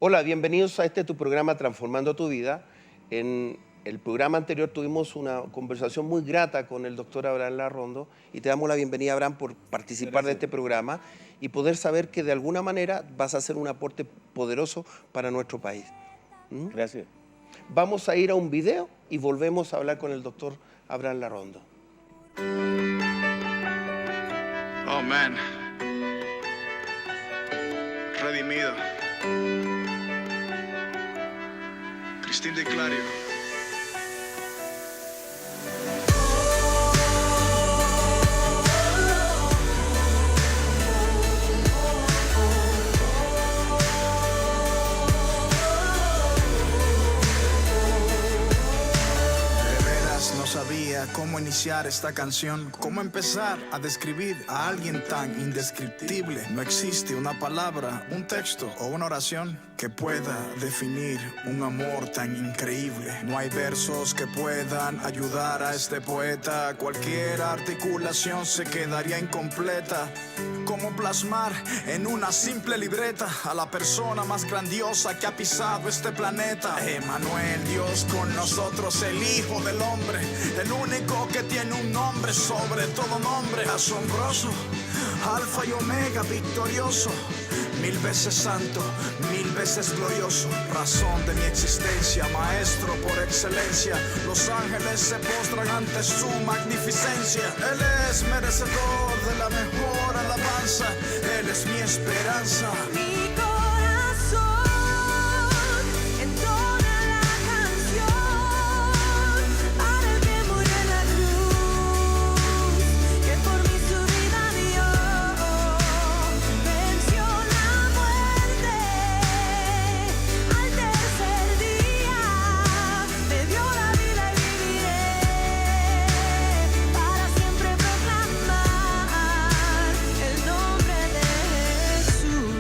Hola, bienvenidos a tu programa Transformando tu Vida. En el programa anterior tuvimos una conversación muy grata con el doctor Abraham Larrondo y te damos la bienvenida, Abraham, por participar de este programa y poder saber que de alguna manera vas a hacer un aporte poderoso para nuestro país. Gracias. Vamos a ir a un video y volvemos a hablar con el doctor Abraham Larrondo. Oh, man. Redimido. Cristín de Clario. No sabía cómo iniciar esta canción, cómo empezar a describir a alguien tan indescriptible. No existe una palabra, un texto o una oración que pueda definir un amor tan increíble. No hay versos que puedan ayudar a este poeta. Cualquier articulación se quedaría incompleta. ¿Cómo plasmar en una simple libreta a la persona más grandiosa que ha pisado este planeta? Emmanuel, Dios con nosotros, el Hijo del Hombre, el único que tiene un nombre sobre todo nombre. Asombroso, Alfa y Omega, victorioso, 1000 veces santo, 1000 veces glorioso, razón de mi existencia, maestro por excelencia. Los ángeles se postran ante su magnificencia. Él es merecedor de la mejor alabanza. Él es mi esperanza. Mi corazón entona la canción para el que murió en la cruz, que por mí su vida dio, venció la muerte, al tercer día me dio la vida y viviré para siempre proclamar el nombre de Jesús.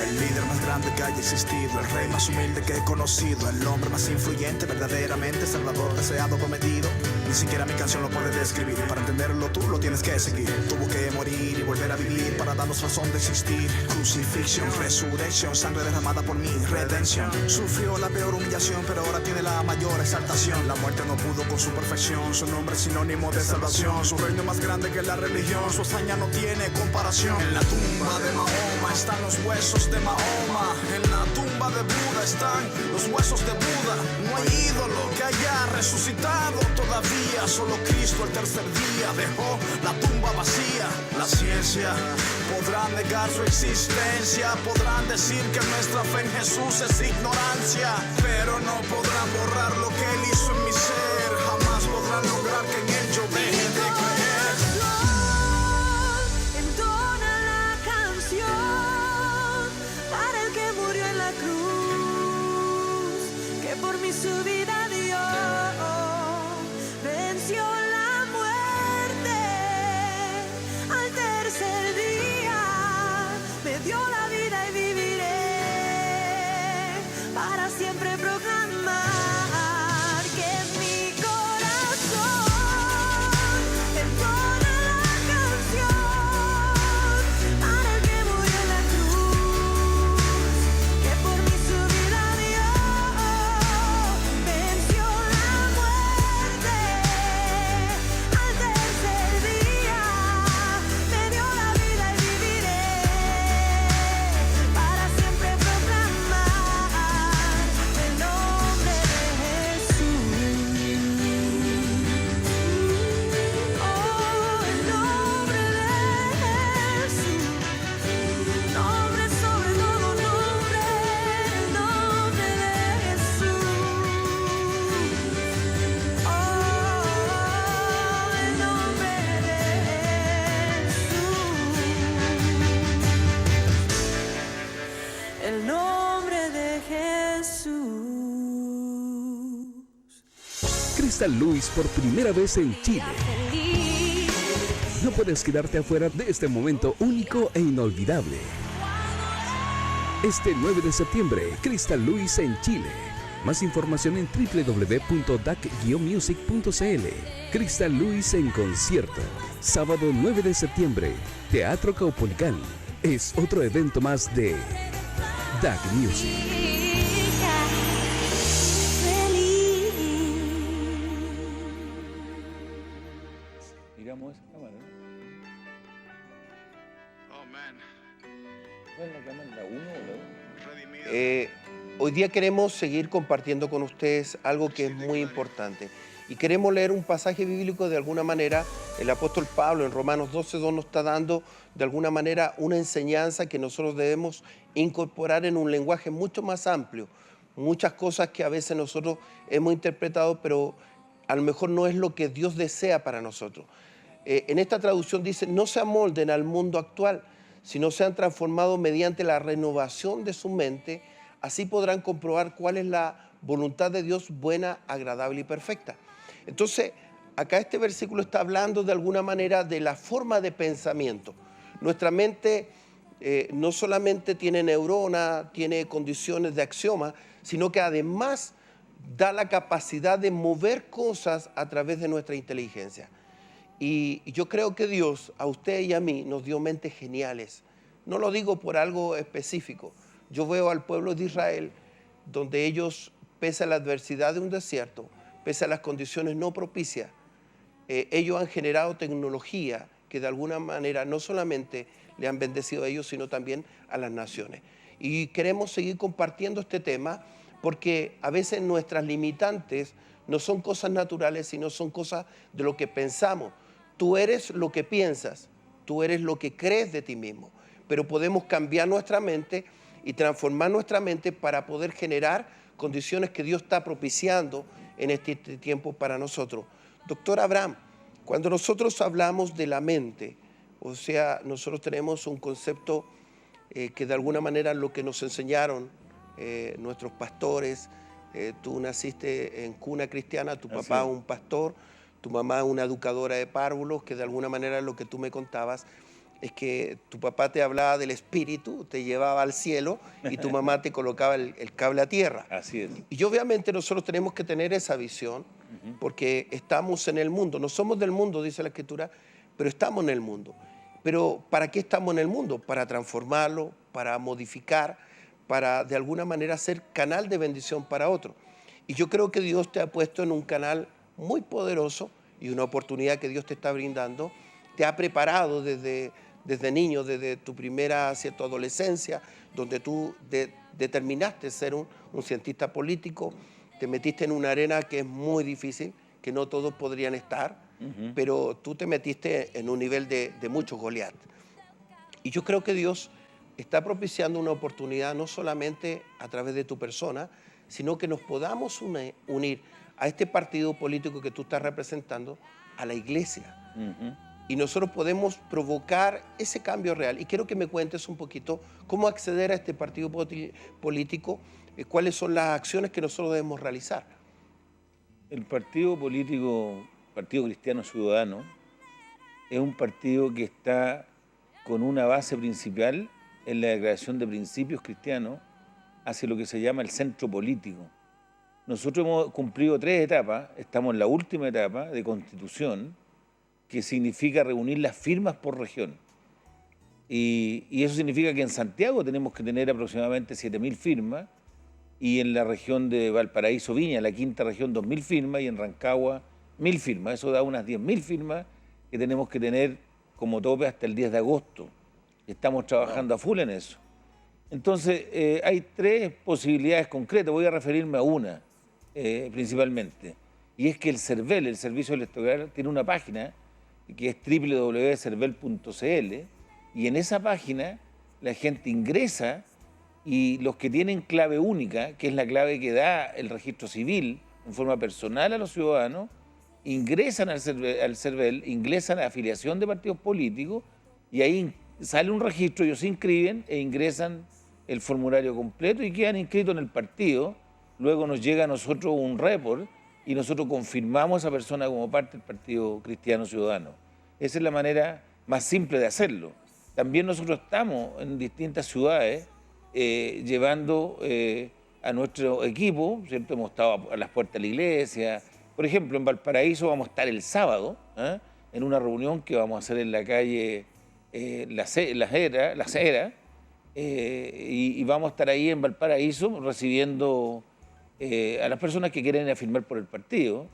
El líder más grande que haya existido, el rey más humilde que he conocido, el hombre más influyente, verdaderamente salvador, deseado, prometido. Ni siquiera mi canción lo puede describir. Para entenderlo tú lo tienes que seguir. Tuvo que morir y volver a vivir para darnos razón de existir. Crucifixión, resurrección, sangre derramada por mí, redención. Sufrió la peor humillación, pero ahora tiene la mayor exaltación. La muerte no pudo con su perfección, su nombre es sinónimo de salvación. Su reino más grande que la religión, su hazaña no tiene comparación. En la tumba de Mahoma están los huesos de Mahoma. En la tumba de Buda están los huesos de Buda. No hay ídolo que haya resucitado todavía. Solo Cristo el tercer día dejó la tumba vacía. La ciencia podrá negar su existencia, podrán decir que nuestra fe en Jesús es ignorancia, pero no podrán borrar lo que Él hizo en mi ser. Jamás podrán lograr que en Él yo deje de creer. Entona la canción para el que murió en la cruz, que por mí su vida dio, venció la muerte, al tercer día me dio la vida y viviré para siempre proclamar que mi corazón entona la canción para el que murió en la cruz, que por mí su vida dio, venció la muerte, al tercer día me dio la vida y viviré para siempre proclamar el nombre de Jesús. Oh, el nombre de Jesús, nombre sobre todo nombre, el nombre de Jesús. Oh, el nombre de Jesús. El nombre de Jesús. Crystal Louis por primera vez en Chile. No puedes quedarte afuera de este momento único e inolvidable. Este 9 de septiembre, Crystal Louis en Chile. Más información en www.dac-music.cl. Crystal Lewis en concierto. Sábado 9 de septiembre. Teatro Caupolicán. Es otro evento más de DAC Music. Miramos esa cámara, ¿no? Oh man. ¿Cuál es la cámara? ¿La 1 o la 2? Redimido. Hoy día queremos seguir compartiendo con ustedes algo que es muy importante. Y queremos leer un pasaje bíblico de alguna manera. El apóstol Pablo en Romanos 12:2 nos está dando de alguna manera una enseñanza que nosotros debemos incorporar en un lenguaje mucho más amplio. Muchas cosas que a veces nosotros hemos interpretado, pero a lo mejor no es lo que Dios desea para nosotros. En esta traducción dice, no se amolden al mundo actual, sino sean transformados mediante la renovación de su mente. Así podrán comprobar cuál es la voluntad de Dios buena, agradable y perfecta. Entonces, acá este versículo está hablando de alguna manera de la forma de pensamiento. Nuestra mente no solamente tiene neuronas, tiene condiciones de axioma, sino que además da la capacidad de mover cosas a través de nuestra inteligencia. Y yo creo que Dios a usted y a mí nos dio mentes geniales. No lo digo por algo específico. Yo veo al pueblo de Israel donde ellos, pese a la adversidad de un desierto, pese a las condiciones no propicias, ellos han generado tecnología que de alguna manera no solamente le han bendecido a ellos, sino también a las naciones. Y queremos seguir compartiendo este tema porque a veces nuestras limitantes no son cosas naturales, sino son cosas de lo que pensamos. Tú eres lo que piensas, tú eres lo que crees de ti mismo, pero podemos cambiar nuestra mente y transformar nuestra mente para poder generar condiciones que Dios está propiciando en este tiempo para nosotros. Doctor Abraham, cuando nosotros hablamos de la mente, o sea, nosotros tenemos un concepto que de alguna manera lo que nos enseñaron nuestros pastores, tú naciste en cuna cristiana, tu papá un pastor, tu mamá una educadora de párvulos, que de alguna manera lo que tú me contabas es que tu papá te hablaba del espíritu, te llevaba al cielo y tu mamá te colocaba el cable a tierra. Así es. Y obviamente nosotros tenemos que tener esa visión porque estamos en el mundo. No somos del mundo, dice la Escritura, pero estamos en el mundo. Pero ¿para qué estamos en el mundo? Para transformarlo, para modificar, para de alguna manera ser canal de bendición para otro. Y yo creo que Dios te ha puesto en un canal muy poderoso y una oportunidad que Dios te está brindando. Te ha preparado desde niño, desde tu primera adolescencia, donde tú determinaste ser un cientista político, te metiste en una arena que es muy difícil, que no todos podrían estar, pero tú te metiste en un nivel de mucho Goliat. Y yo creo que Dios está propiciando una oportunidad no solamente a través de tu persona, sino que nos podamos unir a este partido político que tú estás representando, a la iglesia. Y nosotros podemos provocar ese cambio real. Y quiero que me cuentes un poquito cómo acceder a este partido político, cuáles son las acciones que nosotros debemos realizar. El partido político, Partido Cristiano Ciudadano, es un partido que está con una base principal en la declaración de principios cristianos hacia lo que se llama el centro político. Nosotros hemos cumplido 3 etapas, estamos en la última etapa de constitución, que significa reunir las firmas por región. Y eso significa que en Santiago tenemos que tener aproximadamente 7.000 firmas, y en la región de Valparaíso, Viña, la 5ª región, 2.000 firmas, y en Rancagua, 1.000 firmas. Eso da unas 10.000 firmas que tenemos que tener como tope hasta el 10 de agosto. Estamos trabajando a full en eso. Entonces, hay 3 posibilidades concretas. Voy a referirme a una, principalmente. Y es que el CERVEL, el Servicio Electoral, tiene una página que es www.cervel.cl, y en esa página la gente ingresa y los que tienen clave única, que es la clave que da el registro civil en forma personal a los ciudadanos, ingresan al CERVEL, ingresan a la afiliación de partidos políticos y ahí sale un registro, ellos se inscriben e ingresan el formulario completo y quedan inscritos en el partido. Luego nos llega a nosotros un report y nosotros confirmamos a esa persona como parte del Partido Cristiano Ciudadano. Esa es la manera más simple de hacerlo. También nosotros estamos en distintas ciudades llevando a nuestro equipo, ¿cierto? Hemos estado a las puertas de la iglesia. Por ejemplo, en Valparaíso vamos a estar el sábado, ¿eh? En una reunión que vamos a hacer en la calle Las Heras, y vamos a estar ahí en Valparaíso recibiendo a las personas que quieren afirmar por el partido.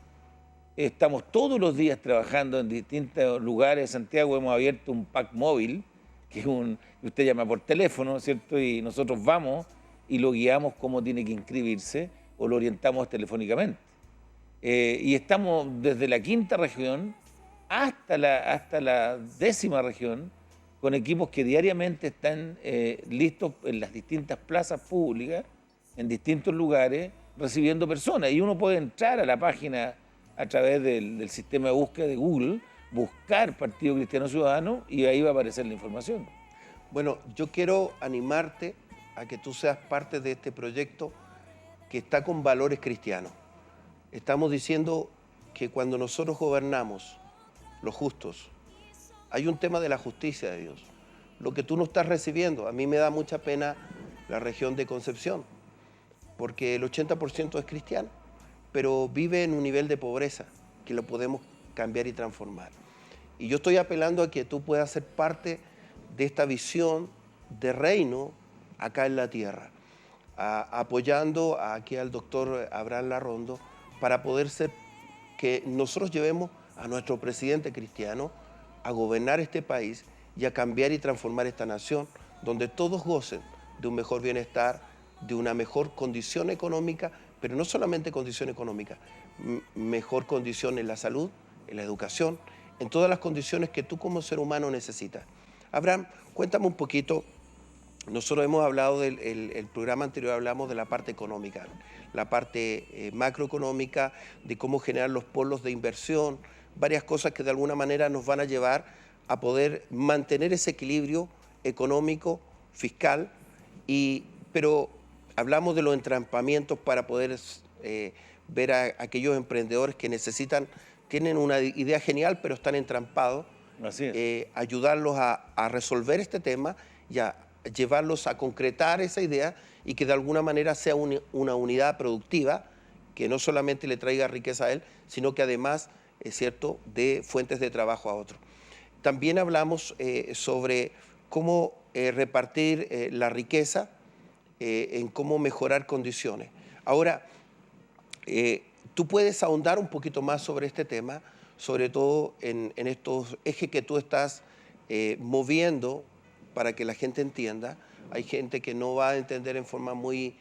Estamos todos los días trabajando en distintos lugares de Santiago. Hemos abierto un pack móvil, que es usted llama por teléfono, ¿cierto? Y nosotros vamos y lo guiamos cómo tiene que inscribirse o lo orientamos telefónicamente. Y estamos desde la 5ª región hasta la 10ª región con equipos que diariamente están listos en las distintas plazas públicas, en distintos lugares, recibiendo personas. Y uno puede entrar a la página a través del sistema de búsqueda de Google, buscar Partido Cristiano Ciudadano y ahí va a aparecer la información. Bueno, yo quiero animarte a que tú seas parte de este proyecto que está con valores cristianos. Estamos diciendo que cuando nosotros gobernamos, los justos, hay un tema de la justicia de Dios. Lo que tú no estás recibiendo, a mí me da mucha pena la región de Concepción, porque el 80% es cristiano, pero vive en un nivel de pobreza que lo podemos cambiar y transformar. Y yo estoy apelando a que tú puedas ser parte de esta visión de reino acá en la tierra, apoyando aquí al doctor Abraham Larrondo para poder ser que nosotros llevemos a nuestro presidente cristiano a gobernar este país y a cambiar y transformar esta nación, donde todos gocen de un mejor bienestar, de una mejor condición económica, pero no solamente condición económica, mejor condición en la salud, en la educación, en todas las condiciones que tú como ser humano necesitas. Abraham, cuéntame un poquito. Nosotros hemos hablado el programa anterior, hablamos de la parte económica, la parte macroeconómica, de cómo generar los polos de inversión, varias cosas que de alguna manera nos van a llevar a poder mantener ese equilibrio económico, fiscal, pero hablamos de los entrampamientos para poder ver a aquellos emprendedores que tienen una idea genial, pero están entrampados. Así es. Ayudarlos a resolver este tema y a llevarlos a concretar esa idea y que de alguna manera sea una unidad productiva que no solamente le traiga riqueza a él, sino que además, es cierto, dé fuentes de trabajo a otros. También hablamos sobre cómo repartir la riqueza, en cómo mejorar condiciones. Ahora, tú puedes ahondar un poquito más sobre este tema, sobre todo en estos ejes que tú estás moviendo para que la gente entienda. Hay gente que no va a entender en forma muy...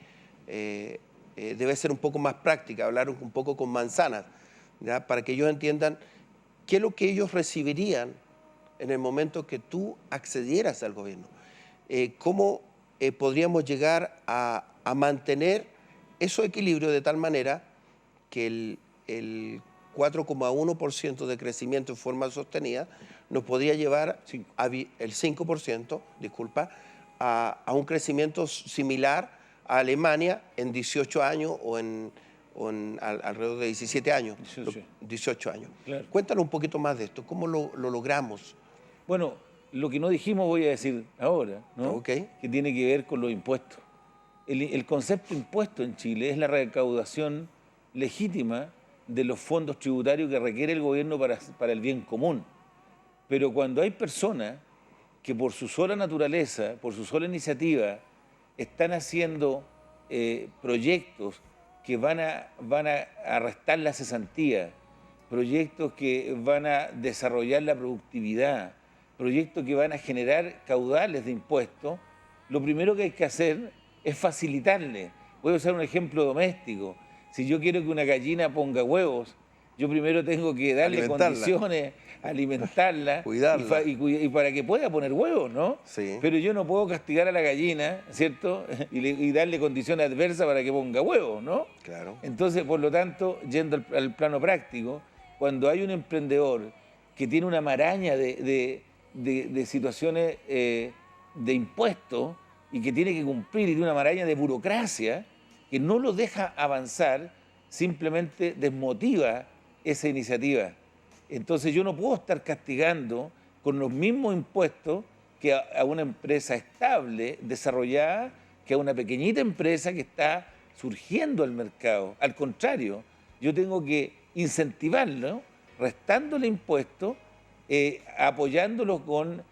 debe ser un poco más práctica, hablar un poco con manzanas, ¿ya? Para que ellos entiendan qué es lo que ellos recibirían en el momento que tú accedieras al gobierno. Cómo podríamos llegar a mantener esos equilibrios de tal manera que el 4,1% de crecimiento en forma sostenida nos podría llevar el 5%, disculpa, a un crecimiento similar a Alemania en 18 años o en alrededor de 17 años. 18 años. Claro. Cuéntanos un poquito más de esto, ¿cómo lo logramos? Bueno, lo que no dijimos voy a decir ahora, ¿no? Okay. Que tiene que ver con los impuestos. El concepto impuesto en Chile es la recaudación legítima de los fondos tributarios que requiere el gobierno para el bien común. Pero cuando hay personas que por su sola naturaleza, por su sola iniciativa, están haciendo proyectos que van a restar la cesantía, proyectos que van a desarrollar la productividad, proyectos que van a generar caudales de impuestos, lo primero que hay que hacer es facilitarle. Voy a usar un ejemplo doméstico. Si yo quiero que una gallina ponga huevos, yo primero tengo que darle condiciones, alimentarla, cuidarla. Y para que pueda poner huevos, ¿no? Sí. Pero yo no puedo castigar a la gallina, ¿cierto? Y darle condiciones adversas para que ponga huevos, ¿no? Claro. Entonces, por lo tanto, yendo al plano práctico, cuando hay un emprendedor que tiene una maraña de situaciones de impuestos y que tiene que cumplir, y de una maraña de burocracia que no lo deja avanzar, simplemente desmotiva esa iniciativa. Entonces yo no puedo estar castigando con los mismos impuestos que a una empresa estable, desarrollada, que a una pequeñita empresa que está surgiendo al mercado. Al contrario, yo tengo que incentivarlo, restándole impuestos, apoyándolo con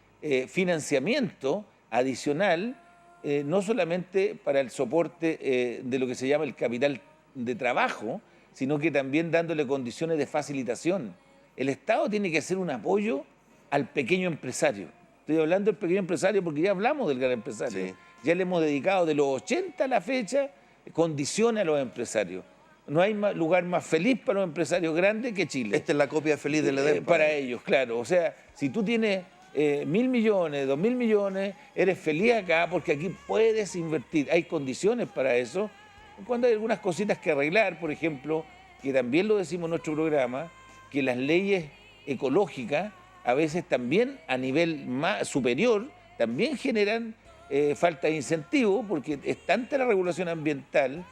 financiamiento adicional, no solamente para el soporte de lo que se llama el capital de trabajo, sino que también dándole condiciones de facilitación. El Estado tiene que hacer un apoyo al pequeño empresario. Estoy hablando del pequeño empresario porque ya hablamos del gran empresario. Sí. Ya le hemos dedicado de los 80 a la fecha condiciones a los empresarios. No hay lugar más feliz para los empresarios grandes que Chile. Esta es la copia feliz del Edén. Para ellos, claro. O sea, si tú tienes 1.000 millones, 2.000 millones, eres feliz acá porque aquí puedes invertir. Hay condiciones para eso. Cuando hay algunas cositas que arreglar, por ejemplo, que también lo decimos en nuestro programa, que las leyes ecológicas a veces también a nivel más superior también generan falta de incentivo porque es tanta la regulación ambiental,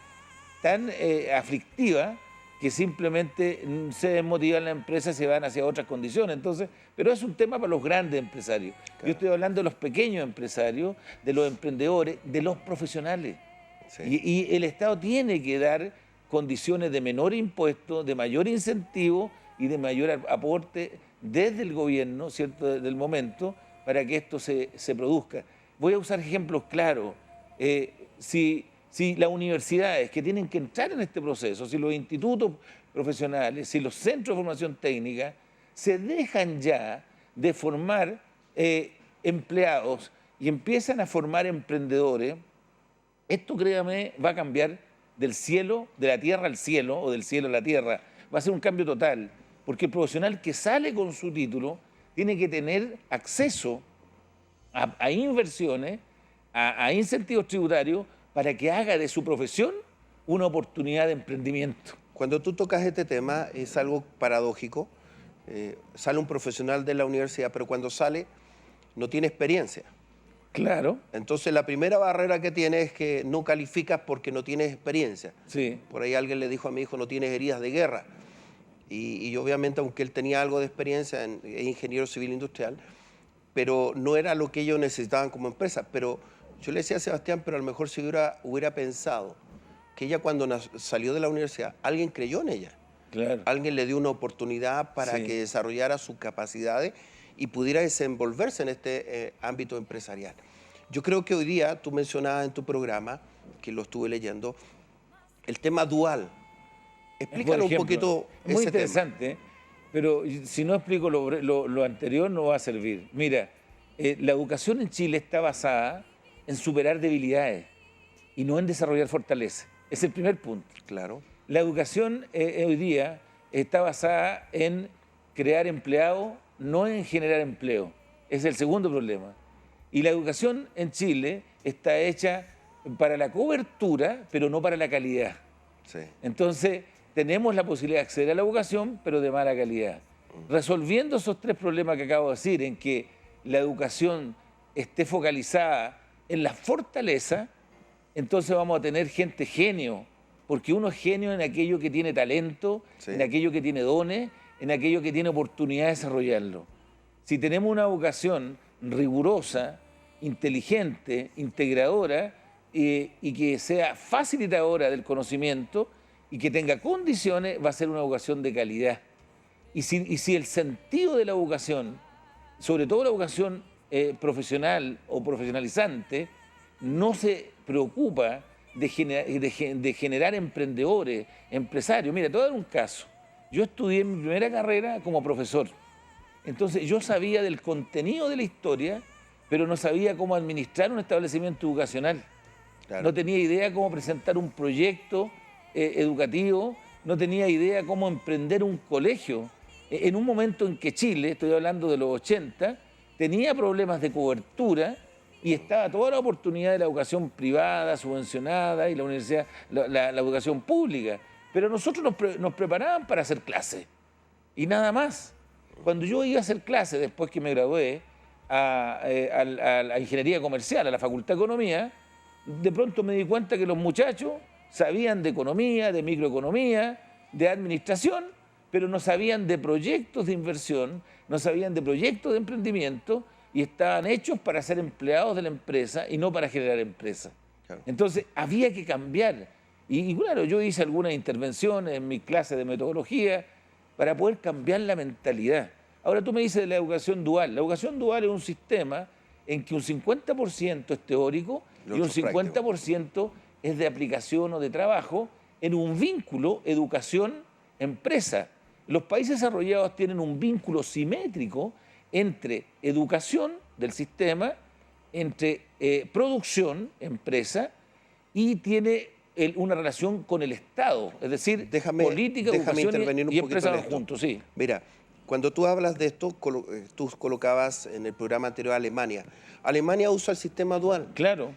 tan aflictiva, que simplemente se desmotivan las empresas y se van hacia otras condiciones. Entonces, pero es un tema para los grandes empresarios. Claro. Yo estoy hablando de los pequeños empresarios, de los emprendedores, de los profesionales. Sí. Y el Estado tiene que dar condiciones de menor impuesto, de mayor incentivo y de mayor aporte desde el gobierno, ¿cierto?, del momento, para que esto se produzca. Voy a usar ejemplos claros. Si las universidades que tienen que entrar en este proceso, si los institutos profesionales, si los centros de formación técnica se dejan ya de formar empleados y empiezan a formar emprendedores, esto, créame, va a cambiar del cielo, de la tierra al cielo o del cielo a la tierra. Va a ser un cambio total, porque el profesional que sale con su título tiene que tener acceso a inversiones, a incentivos tributarios, para que haga de su profesión una oportunidad de emprendimiento. Cuando tú tocas este tema es algo paradójico. Sale un profesional de la universidad, pero cuando sale no tiene experiencia. Claro. Entonces la primera barrera que tiene es que no calificas porque no tienes experiencia. Sí. Por ahí alguien le dijo a mi hijo, no tienes heridas de guerra. Y obviamente, aunque él tenía algo de experiencia, es ingeniero civil industrial, pero no era lo que ellos necesitaban como empresa. Pero yo le decía a Sebastián, pero a lo mejor si hubiera pensado que ella cuando salió de la universidad, alguien creyó en ella. Claro. Alguien le dio una oportunidad para que desarrollara sus capacidades y pudiera desenvolverse en este ámbito empresarial. Yo creo que hoy día, tú mencionabas en tu programa, que lo estuve leyendo, el tema dual. Explícalo un poquito ese muy interesante, tema. Pero si no explico lo anterior no va a servir. Mira, la educación en Chile está basada en superar debilidades y no en desarrollar fortalezas. Es el primer punto. Claro. La educación hoy día está basada en crear empleados, no en generar empleo. Es el segundo problema. Y la educación en Chile está hecha para la cobertura, pero no para la calidad. Sí. Entonces, tenemos la posibilidad de acceder a la educación, pero de mala calidad. Resolviendo esos tres problemas que acabo de decir, en que la educación esté focalizada en la fortaleza, entonces vamos a tener gente genio, porque uno es genio en aquello que tiene talento, en aquello que tiene dones, en aquello que tiene oportunidad de desarrollarlo. Si tenemos una educación rigurosa, inteligente, integradora y que sea facilitadora del conocimiento y que tenga condiciones, va a ser una educación de calidad. Y si el sentido de la educación, sobre todo la educación profesional o profesionalizante, no se preocupa de generar emprendedores, empresarios. Mira, te voy a dar un caso. Yo estudié mi primera carrera como profesor. Entonces yo sabía del contenido de la historia, pero no sabía cómo administrar un establecimiento educacional. Claro. No tenía idea cómo presentar un proyecto educativo, no tenía idea cómo emprender un colegio. En un momento en que Chile, estoy hablando de los 80, tenía problemas de cobertura y estaba toda la oportunidad de la educación privada, subvencionada, y la universidad, la educación pública. Pero nosotros nos preparaban para hacer clases y nada más. Cuando yo iba a hacer clases, después que me gradué, a la ingeniería comercial, a la Facultad de Economía, de pronto me di cuenta que los muchachos sabían de economía, de microeconomía, de administración, pero no sabían de proyectos de inversión, no sabían de proyectos de emprendimiento y estaban hechos para ser empleados de la empresa y no para generar empresa. Claro. Entonces había que cambiar. Y claro, yo hice algunas intervenciones en mi clase de metodología para poder cambiar la mentalidad. Ahora tú me dices de la educación dual. La educación dual es un sistema en que un 50% es teórico Lo y un otro es práctico. 50% es de aplicación o de trabajo en un vínculo educación-empresa. Los países desarrollados tienen un vínculo simétrico entre educación del sistema, entre producción, empresa, y tiene una relación con el Estado, es decir, política, educación intervenir un y poquito empresa en van esto. juntos, sí. Mira, cuando tú hablas de esto, tú colocabas en el programa anterior a Alemania. Alemania usa el sistema dual. Claro,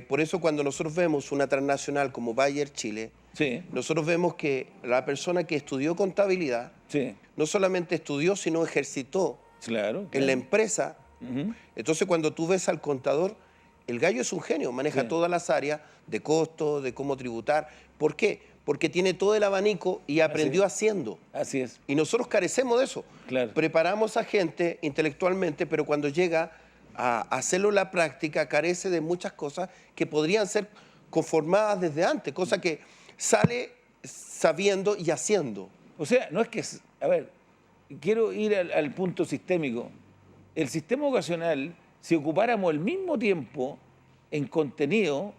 Por eso cuando nosotros vemos una transnacional como Bayer Chile, sí, nosotros vemos que la persona que estudió contabilidad sí, no solamente estudió, sino ejercitó claro. en la empresa. Ujú. Entonces cuando tú ves al contador, el gallo es un genio, maneja Sí. todas las áreas de costo, de cómo tributar. ¿Por qué? Porque tiene todo el abanico y aprendió haciendo. Así es, Y nosotros carecemos de eso. Claro. Preparamos a gente intelectualmente, pero cuando llega a hacerlo en la práctica, carece de muchas cosas que podrían ser conformadas desde antes, cosa que sale sabiendo y haciendo. O sea, no es que, a ver, quiero ir al punto sistémico. El sistema educacional, si ocupáramos el mismo tiempo en contenido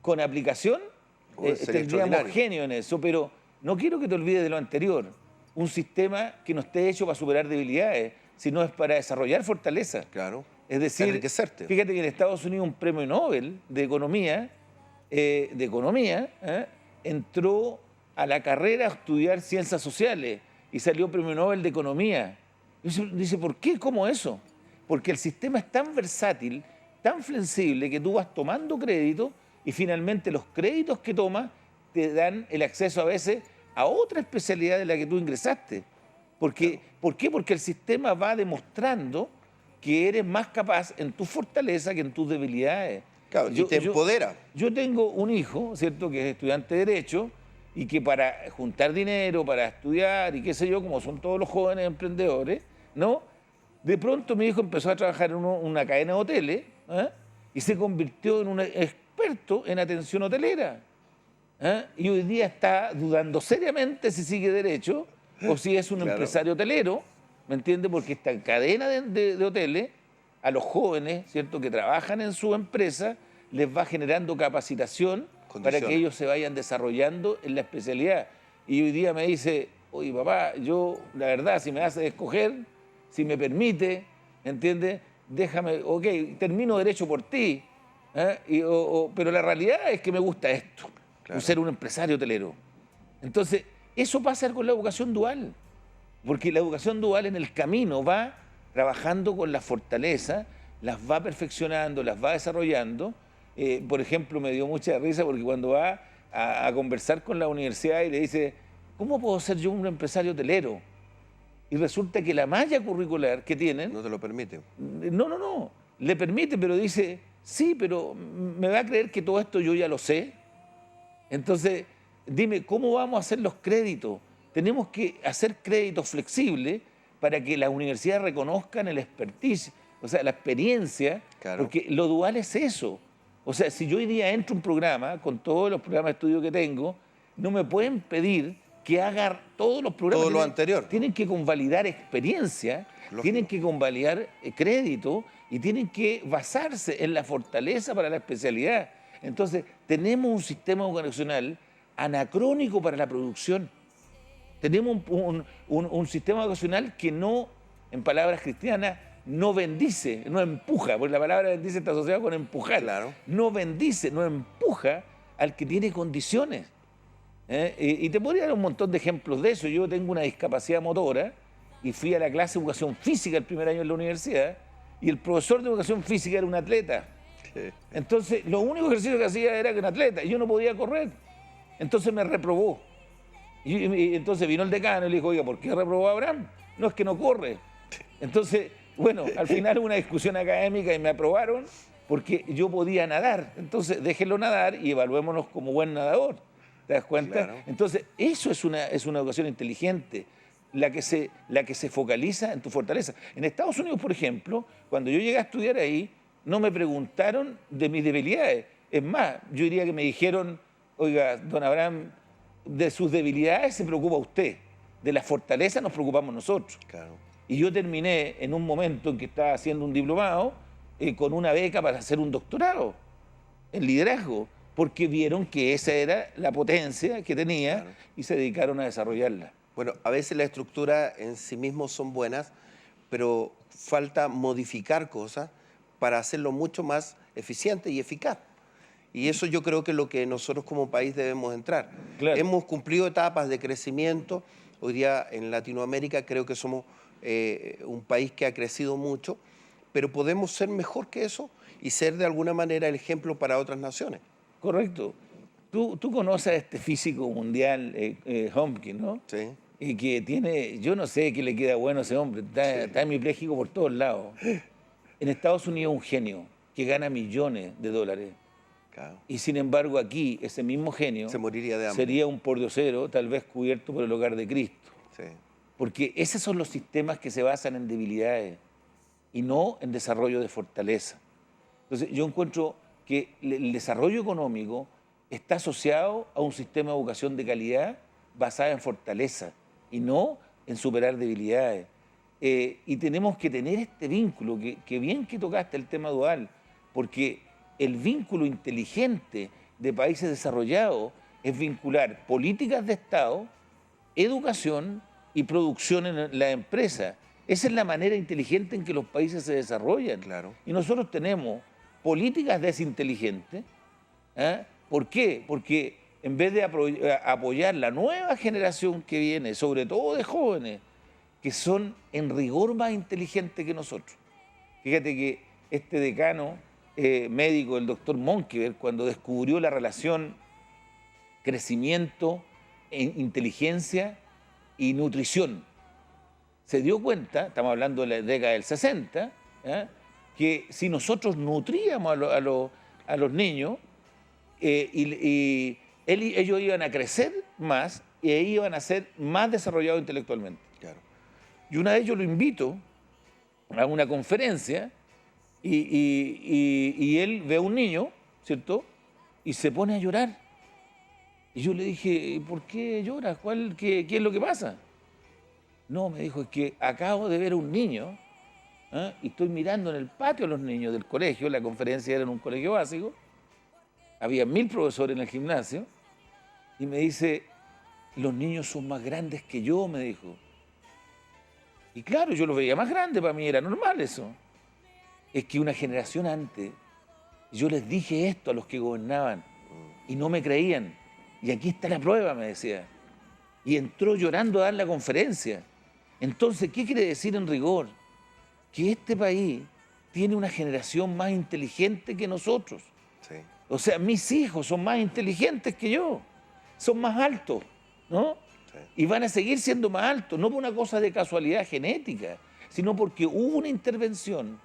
con aplicación, Sería tendríamos extraordinario. genio en eso, pero no quiero que te olvides de lo anterior. Un sistema que no esté hecho para superar debilidades, sino es para desarrollar fortaleza. Claro. Es decir, Enriquecerte. fíjate que en Estados Unidos un premio Nobel de economía, entró a la carrera a estudiar ciencias sociales y salió premio Nobel de economía. Y uno dice, ¿por qué? ¿Cómo eso? Porque el sistema es tan versátil, tan flexible, que tú vas tomando crédito y finalmente los créditos que tomas te dan el acceso a veces a otra especialidad de la que tú ingresaste. ¿Por qué? Porque el sistema va demostrando que eres más capaz en tu fortaleza que en tus debilidades. Claro, y te empodera. Yo tengo un hijo, ¿cierto?, que es estudiante de Derecho y que para juntar dinero, para estudiar y qué sé yo, como son todos los jóvenes emprendedores, ¿no? De pronto mi hijo empezó a trabajar en una cadena de hoteles, ¿eh? Y se convirtió en un experto en atención hotelera. ¿Eh? Y hoy día está dudando seriamente si sigue Derecho o si es un Claro. empresario hotelero, ¿me entiende? Porque esta cadena de hoteles, a los jóvenes, ¿cierto?, que trabajan en su empresa, les va generando capacitación para que ellos se vayan desarrollando en la especialidad. Y hoy día me dice, oye papá, yo la verdad, si me haces escoger, si me permite, ¿entiendes? Déjame, ok, termino Derecho por ti, ¿eh? Pero la realidad es que me gusta esto, ser un empresario hotelero. Entonces, eso pasa con la educación dual, porque la educación dual en el camino va trabajando con las fortalezas, las va perfeccionando, las va desarrollando. Por ejemplo, me dio mucha risa porque cuando va a conversar con la universidad y le dice, ¿cómo puedo ser yo un empresario hotelero? Y resulta que la malla curricular que tienen, No te lo permite. no, le permite, pero dice, sí, pero me va a creer que todo esto yo ya lo sé. Entonces, dime, ¿cómo vamos a hacer los créditos? Tenemos que hacer créditos flexibles para que las universidades reconozcan el expertise, o sea, la experiencia, Claro. porque lo dual es eso. O sea, si yo hoy día entro a un programa, con todos los programas de estudio que tengo, no me pueden pedir que haga todos los programas. Todo lo Tienen- anterior. Tienen que convalidar experiencia, Lógico. tienen que convalidar crédito y tienen que basarse en la fortaleza para la especialidad. Entonces, tenemos un sistema educacional anacrónico para la producción. Tenemos un sistema educacional que no, en palabras cristianas, no bendice, no empuja, porque la palabra bendice está asociada con empujar. Claro. No bendice, no empuja al que tiene condiciones. Y te podría dar un montón de ejemplos de eso. Yo tengo una discapacidad motora y fui a la clase de educación física el primer año en la universidad y el profesor de educación física era un atleta. Entonces, lo único ejercicio que hacía era que un atleta y yo no podía correr. Entonces me reprobó. Y entonces vino el decano y le dijo, oiga, ¿por qué reprobó a Abraham? No, es que no corre. Entonces, bueno, al final hubo una discusión académica y me aprobaron porque yo podía nadar. Entonces, déjenlo nadar y evaluémonos como buen nadador. ¿Te das cuenta? Claro. Entonces, eso es una educación inteligente, la que se focaliza en tu fortaleza. En Estados Unidos, por ejemplo, cuando yo llegué a estudiar ahí, no me preguntaron de mis debilidades. Es más, yo diría que me dijeron, Oiga, don Abraham, de sus debilidades se preocupa usted, de las fortalezas nos preocupamos nosotros. Claro. Y yo terminé en un momento en que estaba haciendo un diplomado con una beca para hacer un doctorado en liderazgo, porque vieron que esa era la potencia que tenía Claro. y se dedicaron a desarrollarla. Bueno, a veces las estructuras en sí mismos son buenas, pero falta modificar cosas para hacerlo mucho más eficiente y eficaz. Y eso yo creo que es lo que nosotros como país debemos entrar. Claro. Hemos cumplido etapas de crecimiento. Hoy día en Latinoamérica creo que somos un país que ha crecido mucho, pero podemos ser mejor que eso y ser de alguna manera el ejemplo para otras naciones. Correcto. Tú conoces a este físico mundial, Hopkins, ¿no? Sí. Y que tiene, yo no sé qué le queda bueno a ese hombre, está hemipléjico por todos lados. En Estados Unidos es un genio que gana millones de dólares. Claro. Y sin embargo aquí, ese mismo genio Se moriría de hambre. sería un pordiosero, tal vez cubierto por el hogar de Cristo. Sí. Porque esos son los sistemas que se basan en debilidades y no en desarrollo de fortaleza. Entonces yo encuentro que el desarrollo económico está asociado a un sistema de educación de calidad basada en fortaleza y no en superar debilidades. Y tenemos que tener este vínculo, que bien que tocaste el tema dual, porque el vínculo inteligente de países desarrollados es vincular políticas de Estado, educación y producción en la empresa. Esa es la manera inteligente en que los países se desarrollan. Claro. Y nosotros tenemos políticas desinteligentes. ¿Ah? ¿Por qué? Porque en vez de apoyar la nueva generación que viene, sobre todo de jóvenes, que son en rigor más inteligentes que nosotros. Fíjate que este decano médico, el doctor Monkever, cuando descubrió la relación crecimiento, inteligencia y nutrición, se dio cuenta, estamos hablando de la década del 60, ¿eh? Que si nosotros nutríamos a los niños, ellos iban a crecer más y iban a ser más desarrollados intelectualmente. Claro. Y una vez yo lo invito a una conferencia y él ve a un niño, ¿cierto? Y se pone a llorar. Y yo le dije, ¿por qué lloras? ¿Qué es lo que pasa? No, me dijo, es que acabo de ver a un niño, ¿eh? Y estoy mirando en el patio a los niños del colegio, la conferencia era en un colegio básico, había 1000 profesores en el gimnasio, y me dice, los niños son más grandes que yo, me dijo. Y claro, yo los veía más grandes, para mí era normal eso. Es que una generación antes, yo les dije esto a los que gobernaban, y no me creían. Y aquí está la prueba, me decía. Y entró llorando a dar la conferencia. Entonces, ¿qué quiere decir en rigor? Que este país tiene una generación más inteligente que nosotros. Sí. O sea, mis hijos son más inteligentes que yo, son más altos, ¿no? Sí. Y van a seguir siendo más altos, no por una cosa de casualidad genética, sino porque hubo una intervención,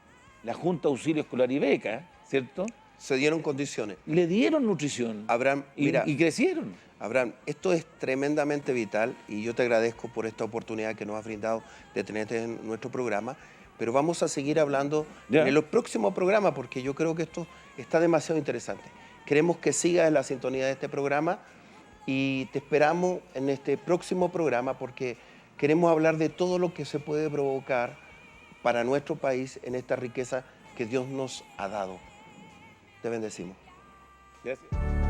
la Junta de Auxilio Escolar y Beca, ¿cierto? Se dieron condiciones. Le dieron nutrición Abraham, mira, y crecieron. Abraham, esto es tremendamente vital y yo te agradezco por esta oportunidad que nos has brindado de tenerte en nuestro programa, pero vamos a seguir hablando Ya. en los próximos programas porque yo creo que esto está demasiado interesante. Queremos que sigas en la sintonía de este programa y te esperamos en este próximo programa porque queremos hablar de todo lo que se puede provocar para nuestro país en esta riqueza que Dios nos ha dado. Te bendecimos. Gracias.